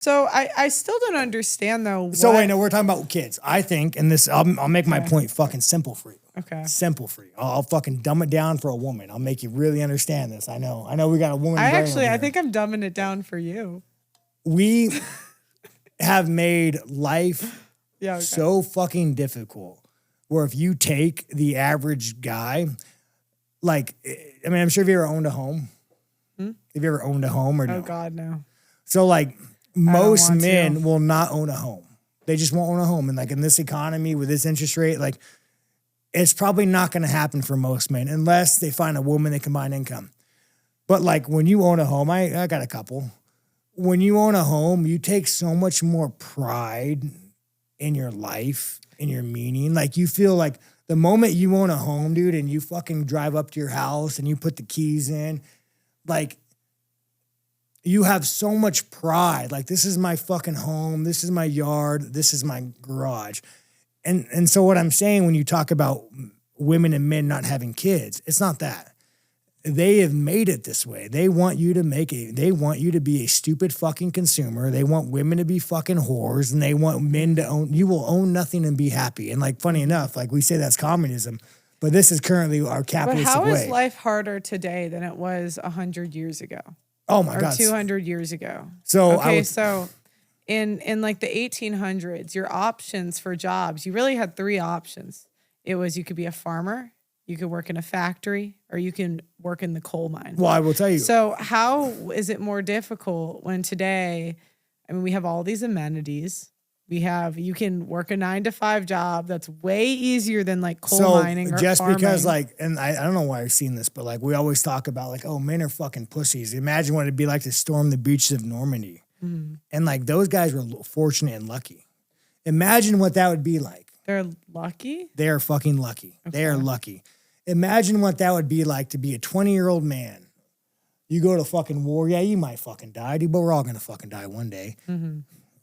So I still don't understand though. So wait, no, we're talking about kids. I think, and this, I'll make my point fucking simple for you. Okay. Simple for you. I'll fucking dumb it down for a woman. I'll make you really understand this. I know we got a woman. I think I'm dumbing it down for you. We have made life so fucking difficult where if you take the average guy, like, I mean, I'm sure if you ever owned a home. Have you ever owned a home or no? Oh God, no. So like most men will not own a home. They just won't own a home. And like in this economy with this interest rate, like it's probably not going to happen for most men unless they find a woman that combine income. But like when you own a home, I got a couple. When you own a home, you take so much more pride in your life, in your meaning. Like you feel like the moment you own a home, dude, and you fucking drive up to your house and you put the keys in, like you have so much pride. Like this is my fucking home. This is my yard. This is my garage. And so what I'm saying when you talk about women and men not having kids, it's not that. They have made it this way. They want you to they want you to be a stupid fucking consumer. They want women to be fucking whores and they want men to you will own nothing and be happy. And like, funny enough, like we say that's communism, but this is currently our capitalistic way. But how is life harder today than it was 100 years ago? Oh my God. 200 years ago. So so in like the 1800s, your options for jobs, you really had 3 options. It was you could be a farmer, you could work in a factory, or you can work in the coal mine. Well, I will tell you. So how is it more difficult when today, I mean, we have all these amenities. You can work a 9-to-5 job that's way easier than like coal mining or just farming. Because like, and I don't know why I've seen this, but like we always talk about like, oh, men are fucking pussies. Imagine what it'd be like to storm the beaches of Normandy. And like those guys were fortunate and lucky. Imagine what that would be like. They're lucky? They are fucking lucky. Okay. They are lucky. Imagine what that would be like to be a 20-year-old man. You go to fucking war. Yeah, you might fucking die, dude, but we're all going to fucking die one day.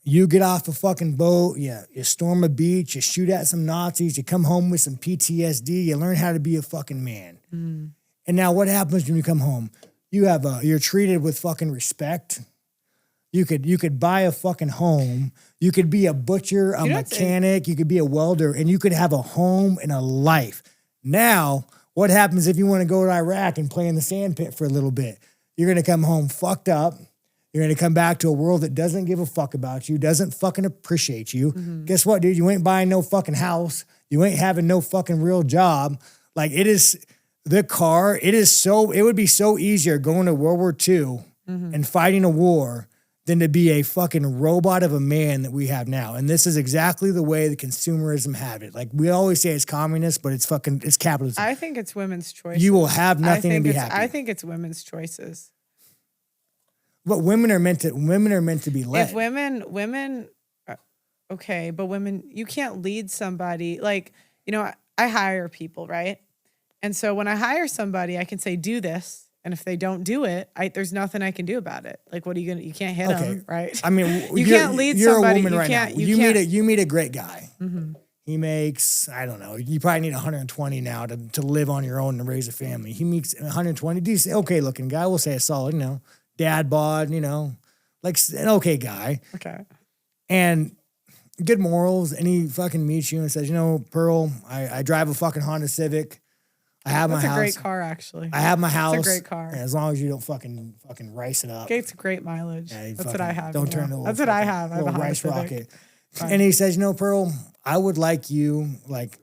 You get off a fucking boat. Yeah, you storm a beach. You shoot at some Nazis. You come home with some PTSD. You learn how to be a fucking man. And now what happens when you come home? You're treated with fucking respect. You could buy a fucking home. You could be a butcher, a mechanic. You could be a welder, and you could have a home and a life. Now, what happens if you want to go to Iraq and play in the sand pit for a little bit? You're going to come home fucked up. You're going to come back to a world that doesn't give a fuck about you, doesn't fucking appreciate you. Guess what, dude? You ain't buying no fucking house. You ain't having no fucking real job. Like it would be so easier going to World War II and fighting a war than to be a fucking robot of a man that we have now. And this is exactly the way the consumerism have it. Like we always say it's communist, but it's capitalism. I think it's women's choices. You will have nothing and be happy. I think it's women's choices. But women are meant to be led. If women, okay, but women, you can't lead somebody. Like, you know, I hire people, right? And so when I hire somebody, I can say, do this. And if they don't do it, there's nothing I can do about it. Like, what are you you can't hit them, right? I mean, you can't lead you're somebody. A woman right now. You meet a great guy. Mm-hmm. He makes, I don't know, you probably need 120 now to live on your own and raise a family. He makes 120, decent, okay looking guy. We'll say a solid, dad bod, like an okay guy. Okay. And good morals. And he fucking meets you and says, Pearl, I drive a fucking Honda Civic. I have my house. That's a great car, actually. I have my house. It's a great car. As long as you don't fucking rice it up. It's great mileage. Yeah, that's what I have. Don't turn it. That's what I have. I have a rice rocket. And he says, Pearl, I would like you, like,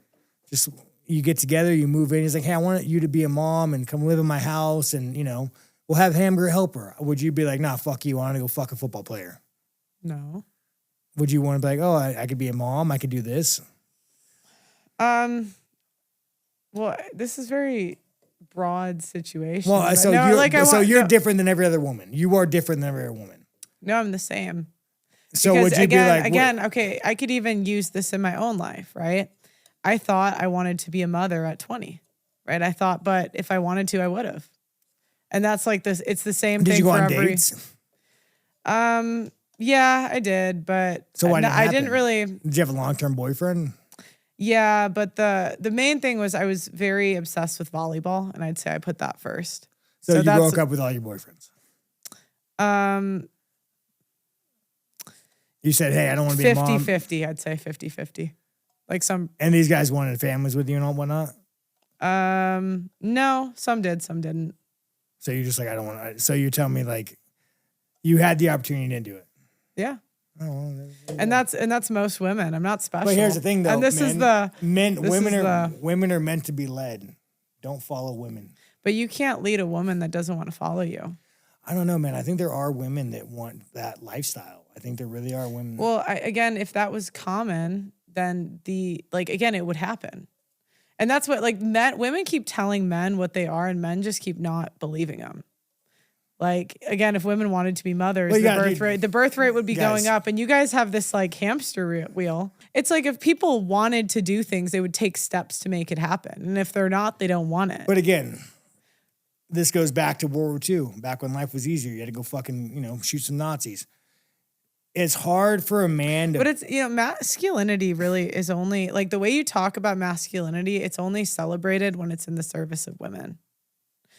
just you get together, you move in. He's like, hey, I want you to be a mom and come live in my house, and we'll have hamburger helper. Would you be like, nah, fuck you, I want to go fuck a football player? No. Would you want to be like, oh, I could be a mom, I could do this? Well, this is very broad situation. Well, so you're different than every other woman. You are different than every other woman. No, I'm the same. So because would you be like... okay, I could even use this in my own life, right? I thought I wanted to be a mother at 20, right? I thought, but if I wanted to, I would have. And that's like this, it's the same thing for every... Did you go on dates? Yeah, I did, but... So why I didn't really... Did you have a long-term boyfriend? Yeah, but the main thing was I was very obsessed with volleyball, and I'd say I put that first. So you broke up with all your boyfriends? You said, hey, I don't want to be a mom. 50-50, I'd say 50-50. Like some. And these guys wanted families with you and all whatnot? No, some did, some didn't. So you're just like, I don't want to. So you tell me like you had the opportunity, you didn't do it. Yeah. Oh, well, and that's most women. I'm not special. But here's the thing, though. And this is the women are meant to be led. Don't follow women. But you can't lead a woman that doesn't want to follow you. I don't know, man. I think there are women that want that lifestyle. I think there really are women. Well, again, if that was common, then it would happen. And that's what women keep telling men what they are, and men just keep not believing them. Like, again, if women wanted to be mothers, the birth rate would be going up. And you guys have this like hamster wheel. It's like if people wanted to do things, they would take steps to make it happen. And if they're not, they don't want it. But again, this goes back to World War II, back when life was easier. You had to go fucking, shoot some Nazis. It's hard for a man to... But it's, masculinity really is only, like the way you talk about masculinity, it's only celebrated when it's in the service of women.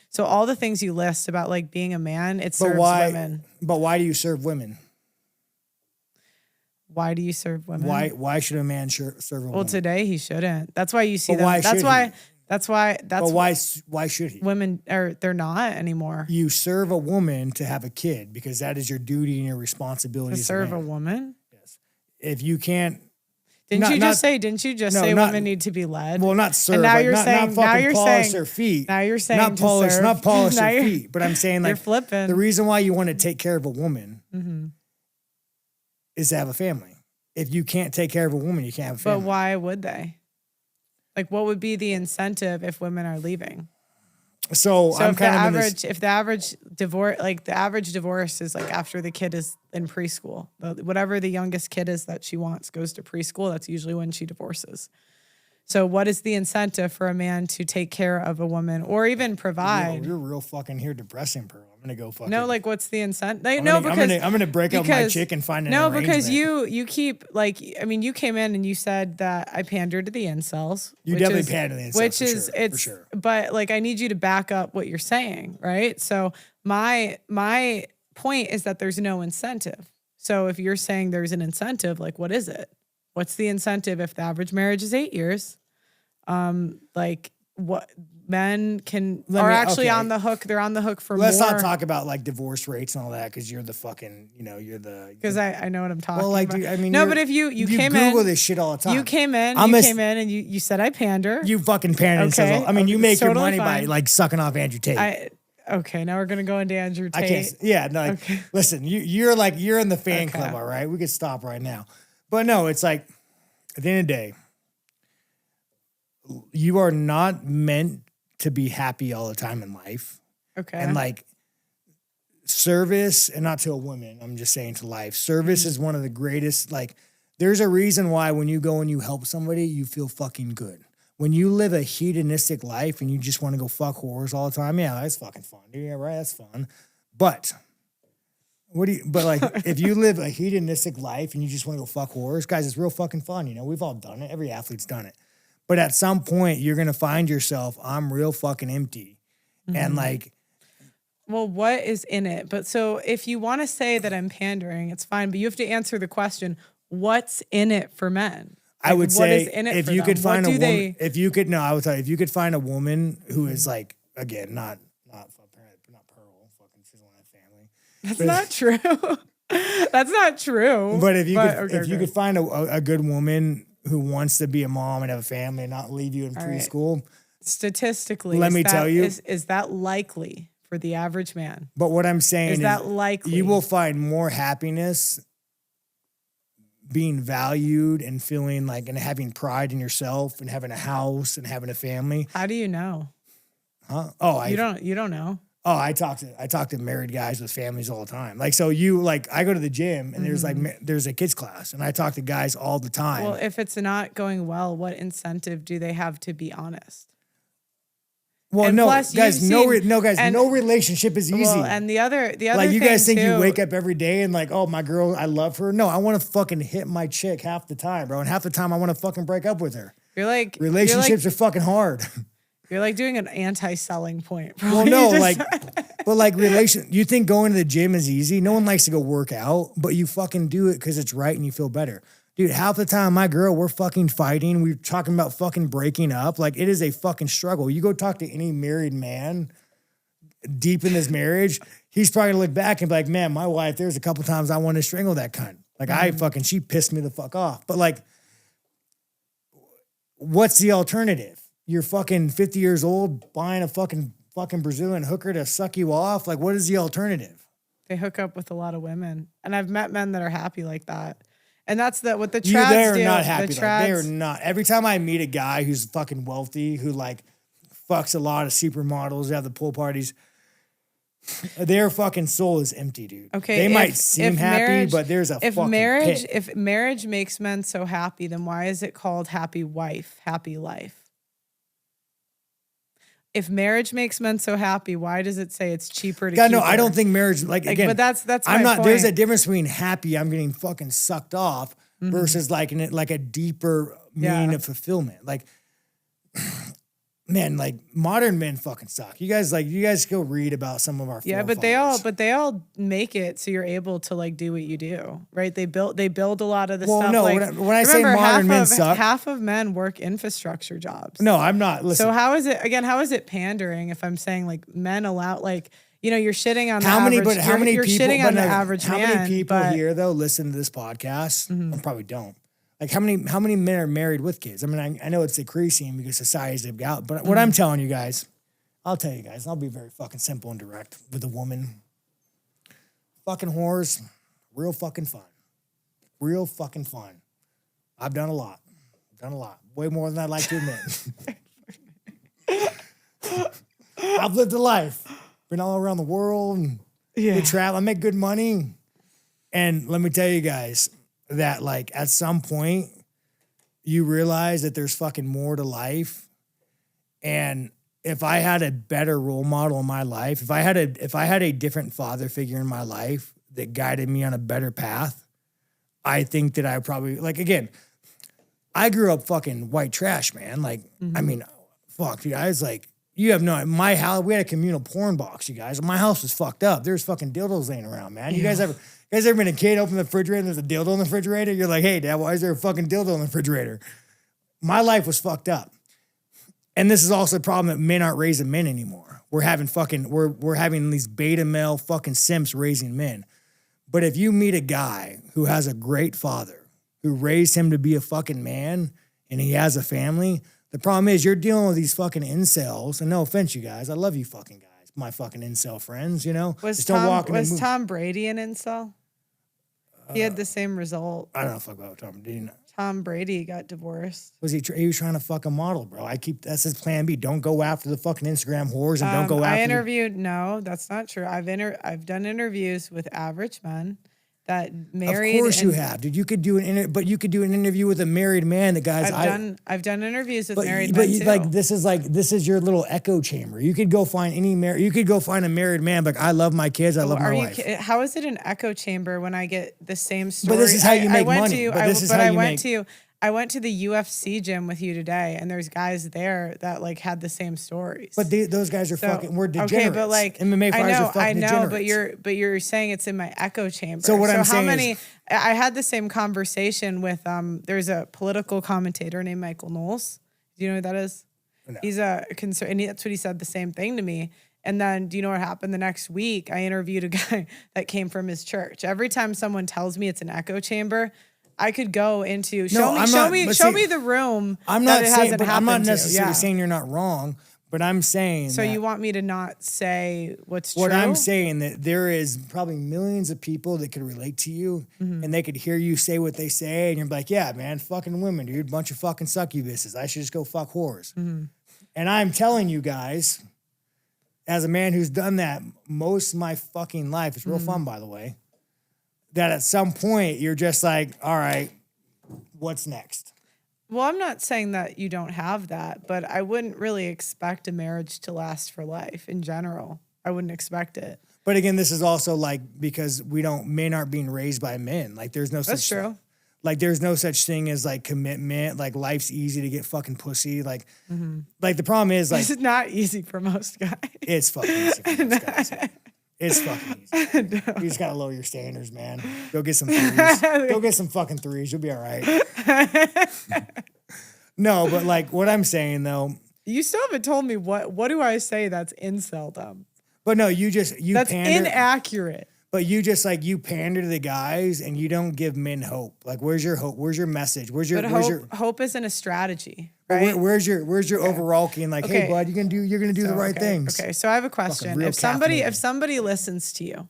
So all the things you list about like being a man, it serves women. But why do you serve women? Why do you serve women? Why should a man serve a woman? Well, today he shouldn't. That's why you see them. Why that's why. But why should he? Women they're not anymore. You serve a woman to have a kid because that is your duty and your responsibility. To serve a woman? Yes. If you can't. Didn't you just say women need to be led? Well, not serve. And now like, you're not, saying not now you're polish saying their feet. Now you're saying not polish their feet. But I'm saying like you're flipping. The reason why you want to take care of a woman is to have a family. If you can't take care of a woman, you can't have a family. But why would they? Like, what would be the incentive if women are leaving? So I'm if kind of if the average divorce is like after the kid is in preschool, whatever the youngest kid is that she wants goes to preschool, that's usually when she divorces. So what is the incentive for a man to take care of a woman or even provide? You're real fucking here depressing, Pearl. I'm gonna go fucking. No, like what's the incentive? I'm gonna break up my chick and find an arrangement. Because you keep you came in and you said that I pander to the incels. You definitely pander to the incels, for sure. But like I need you to back up what you're saying, right? So my point is that there's no incentive. So if you're saying there's an incentive, like what is it? What's the incentive if the average marriage is 8 years? Like what men are actually on the hook. They're on the hook for Let's more. not talk about like divorce rates and all that because you're the fucking, Because I know what I'm talking about. Like, dude, I mean, no, but if you came in. Google this shit all the time. You came in and you said I pander. You fucking pander. Okay. I mean, you make totally your money fine. by like sucking off Andrew Tate. Okay, now we're gonna go into Andrew Tate. I can't. Yeah, no. Like, listen, you're in the fan club, all right? We could stop right now, but no, it's like at the end of the day, you are not meant to be happy all the time in life. Okay, and like service, and not to a woman, I'm just saying to life. Service is one of the greatest. Like, there's a reason why when you go and you help somebody, you feel fucking good. When you live a hedonistic life and you just want to go fuck whores all the time, yeah, that's fucking fun, dude. Yeah, right, that's fun. But like if you live a hedonistic life and you just want to go fuck whores, guys, it's real fucking fun. We've all done it. Every athlete's done it. But at some point, you're gonna find yourself, I'm real fucking empty, and like. Well, what is in it? But so if you want to say that I'm pandering, it's fine. But you have to answer the question: what's in it for men? I would say if you could find a woman, I would tell you, if you could find a woman who is like, again, not Pearl, fucking she's one of family. That's not true. That's not true. But if you could find a good woman who wants to be a mom and have a family and not leave you in preschool, statistically, let me tell you, is that likely for the average man? But what I'm saying is that likely you will find more happiness being valued and feeling like and having pride in yourself and having a house and having a family. How do you know? Huh? Oh, you don't know. Oh, I talk to married guys with families all the time. Like, so I go to the gym and there's a kids class and I talk to guys all the time. Well, if it's not going well, what incentive do they have to be honest? Well, and no, guys, no relationship is easy. Well, and the other like you guys think too, you wake up every day and like, oh, my girl, I love her. No, I want to fucking hit my chick half the time, bro, and half the time I want to fucking break up with her. Relationships are fucking hard. You're like doing an anti-selling point. Bro. Well, no, like But like you think going to the gym is easy? No one likes to go work out, but you fucking do it because it's right and you feel better. Dude, half the time my girl, we're fucking fighting. We're talking about fucking breaking up. Like it is a fucking struggle. You go talk to any married man deep in his marriage, he's probably gonna look back and be like, man, my wife, there's a couple times I wanted to strangle that cunt. Like she pissed me the fuck off. But like, what's the alternative? You're fucking 50 years old buying a fucking Brazilian hooker to suck you off. Like, what is the alternative? They hook up with a lot of women. And I've met men that are happy like that. And that's what the trads they're do. Not happy. They're not. Every time I meet a guy who's fucking wealthy, who like fucks a lot of supermodels, have the pool parties, their fucking soul is empty, dude. Okay, they might seem happy, but there's a fucking pit. If marriage makes men so happy, then why is it called happy wife, happy life? If marriage makes men so happy, why does it say it's cheaper to keep her? I don't think marriage, again, but that's I'm my not, point. there's a difference between happy, I'm getting fucking sucked off, versus like a deeper meaning of fulfillment. Like, man, like modern men fucking suck. You guys go read about some of our forefathers. but they all make it so you're able to like do what you do, right? They build a lot of the stuff. No, like, when I say modern men suck, half of men work infrastructure jobs. No, I'm not. Listen. So how is it pandering if I'm saying like men allow like you're shitting on you're shitting on the average man. How many people here though listen to this podcast? I probably don't. Like how many men are married with kids? I mean, I know it's decreasing because society's out, but what I'm telling you guys, I'll tell you guys, I'll be very fucking simple and direct with a woman. Fucking whores, real fucking fun. Real fucking fun. I've done a lot. Way more than I'd like to admit. I've lived a life. Been all around the world and good travel. I make good money. And let me tell you guys, that like at some point you realize that there's fucking more to life. And if I had a better role model in my life, if I had a different father figure in my life that guided me on a better path, I think that I probably, like, again, I grew up fucking white trash, man. Like, I mean, fuck, you guys, like, you have no, my house, we had a communal porn box, you guys. My house was fucked up. There's fucking dildos laying around, man. You guys ever been a kid, open the refrigerator, and there's a dildo in the refrigerator? You're like, hey, Dad, why is there a fucking dildo in the refrigerator? My life was fucked up. And this is also a problem that men aren't raising men anymore. We're having these beta male fucking simps raising men. But if you meet a guy who has a great father, who raised him to be a fucking man, and he has a family, the problem is you're dealing with these fucking incels. And no offense, you guys, I love you fucking guys, my fucking incel friends, you know? Was Tom Brady an incel? He had the same result. I don't know fuck about Tom. Did he not? Tom Brady got divorced. Was he was trying to fuck a model, bro. That's his plan B. Don't go after the fucking Instagram whores and don't go after. No, that's not true. I've done interviews with average men that married. Of course you have, dude. You could do you could do an interview with a married man. The guys I've done interviews with married men too. This is your little echo chamber. You could go find a married man. Like, I love my kids. I love my wife. How is it an echo chamber when I get the same story? But this is how you make money. I went to the UFC gym with you today, and there's guys there that like had the same stories. But those guys are we're degenerates. Okay, but like MMA fighters are fucking degenerates. but you're saying it's in my echo chamber. So I'm saying I had the same conversation with there's a political commentator named Michael Knowles. Do you know who that is? No. He's a concern, and that's what he said, the same thing to me. And then, do you know what happened the next week? I interviewed a guy that came from his church. Every time someone tells me it's an echo chamber, I could go into show me the room. I'm not necessarily saying you're not wrong, but I'm saying. So you want me to not say what's true? What I'm saying, that there is probably millions of people that could relate to you, and they could hear you say what they say, and you're like, yeah, man, fucking women, dude, bunch of fucking succubuses. I should just go fuck whores. And I'm telling you guys, as a man who's done that most of my fucking life, it's real fun, by the way, that at some point you're just like, all right, what's next? Well, I'm not saying that you don't have that, but I wouldn't really expect a marriage to last for life in general. I wouldn't expect it. But again, this is also like because men aren't being raised by men. Like there's no such. That's true. Like there's no such thing as like commitment. Like life's easy to get fucking pussy. Like the problem is like it's not easy for most guys. It's fucking easy for most guys. Yeah. It's fucking easy. No. You just gotta lower your standards, man. Go get some threes. Go get some fucking threes. You'll be all right. No, but like what I'm saying though. You still haven't told me what do I say that's inceldom? But no, that's pander. Inaccurate. But you just like you pander to the guys and you don't give men hope. Like where's your hope? Where's your message? Hope isn't a strategy, right? Where's your overarching like, hey bud, you're gonna do the right things. Okay, so I have a question. If somebody listens to you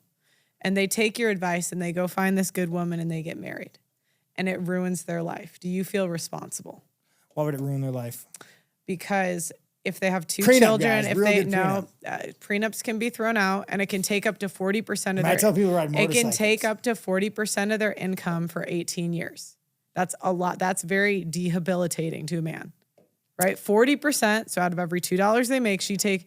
and they take your advice and they go find this good woman and they get married and it ruins their life, do you feel responsible? Why would it ruin their life? Because if they have two children, prenups can be thrown out and it can take up to 40% of I tell people ride motorcycles. It can take up to 40% of their income for 18 years. That's a lot. That's very debilitating to a man, right? 40%. So out of every $2 they make, she take,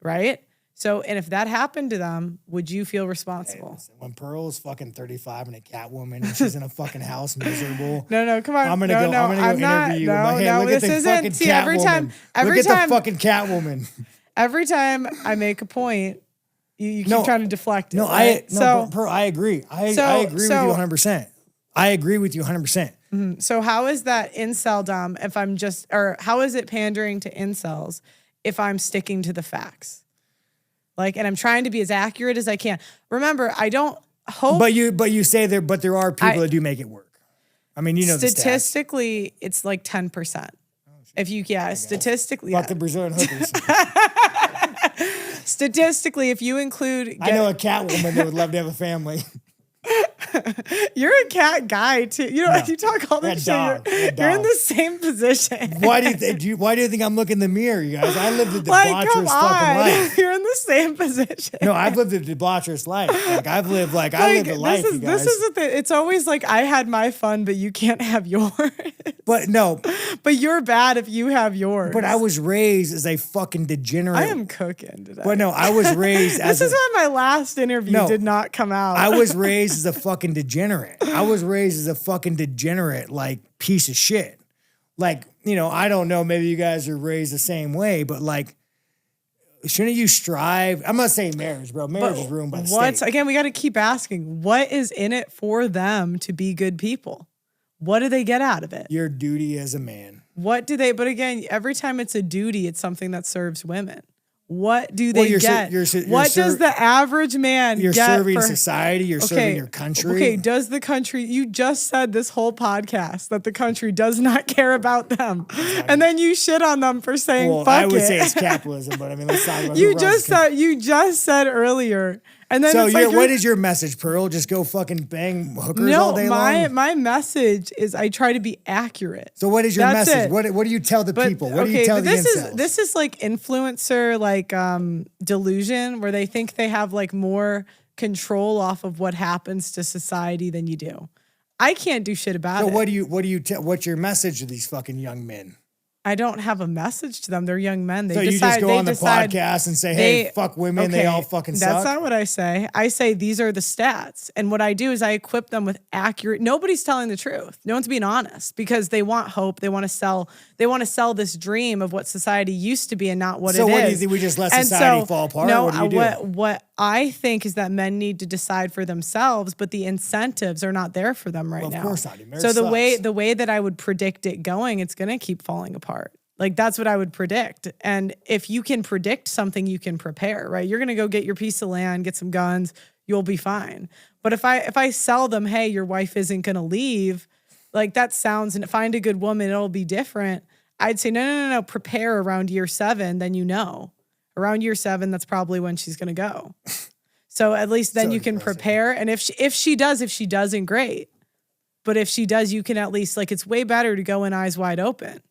right? So, and if that happened to them, would you feel responsible? Hey, listen, when Pearl's fucking 35 and a Catwoman and she's in a fucking house miserable. No, come on. I'm gonna go interview you. Look at the fucking Catwoman. Look at the fucking Catwoman. Every time I make a point, you keep trying to deflect it. Pearl, I agree. I agree with you 100%. I agree with you 100%. Mm-hmm. So how is that inceldom if I'm or how is it pandering to incels if I'm sticking to the facts? Like, and I'm trying to be as accurate as I can. Remember, I don't hope. But you say there are people that do make it work. I mean, you know, statistically, it's like 10%. If you, statistically. Fuck the Brazilian hookers. Statistically, if you include. I know a Catwoman that would love to have a family. You're a cat guy too. You know, you talk all this shit. You're in the same position. Why do you think I'm looking in the mirror, you guys? I lived a debaucherous fucking life. You're in the same position. No, I've lived a debaucherous life. I lived a life. You guys. This is the thing. It's always like I had my fun, but you can't have yours. But no. But you're bad if you have yours. But I was raised as a fucking degenerate. I am cooking today. But no, I was raised as this is why my last interview did not come out. I was raised as a fucking degenerate. I was raised as a fucking degenerate, like, piece of shit. Like, you know, I don't know, maybe you guys are raised the same way, but like, shouldn't you strive? I'm not saying marriage, bro. Marriage is ruined by the state. Again, we got to keep asking, what is in it for them to be good people? What do they get out of it? Your duty as a man. What do they, but again, every time it's a duty, it's something that serves women. What do they get? What does the average man get? You're serving society. You're serving your country. Okay, does the country, you just said this whole podcast that the country does not care about them. And then you shit on them for saying fuck it. I would say it's capitalism, but I mean, let's talk about you just said earlier. And then so what is your message, Pearl? Just go fucking bang hookers all day long? My message is I try to be accurate. So what is your message? What do you tell the people? What do you tell the incels? This is like influencer delusion where they think they have like more control off of what happens to society than you do. I can't do shit about it. So what's your message to these fucking young men? I don't have a message to them. They're young men. You just go on the podcast and say, hey, fuck women. They all fucking suck. That's not what I say. I say these are the stats. And what I do is I equip them with accurate. Nobody's telling the truth. No one's being honest because they want hope. They want to sell this dream of what society used to be and not what it is. So what do you think? We just let society fall apart? No, what do you do? What I think is that men need to decide for themselves, but the incentives are not there for them now. Of course not. So the way that I would predict it going, it's going to keep falling apart. Like that's what I would predict. And if you can predict something, you can prepare, right? You're going to go get your piece of land, get some guns, you'll be fine. But if I sell them, hey, your wife isn't going to leave, like that sounds, and find a good woman, it'll be different. I'd say, no, prepare around year 7, then you know. Around year 7, that's probably when she's going to go. So at least then you can prepare. And if she doesn't, great. But if she does, you can at least, like, it's way better to go in eyes wide open.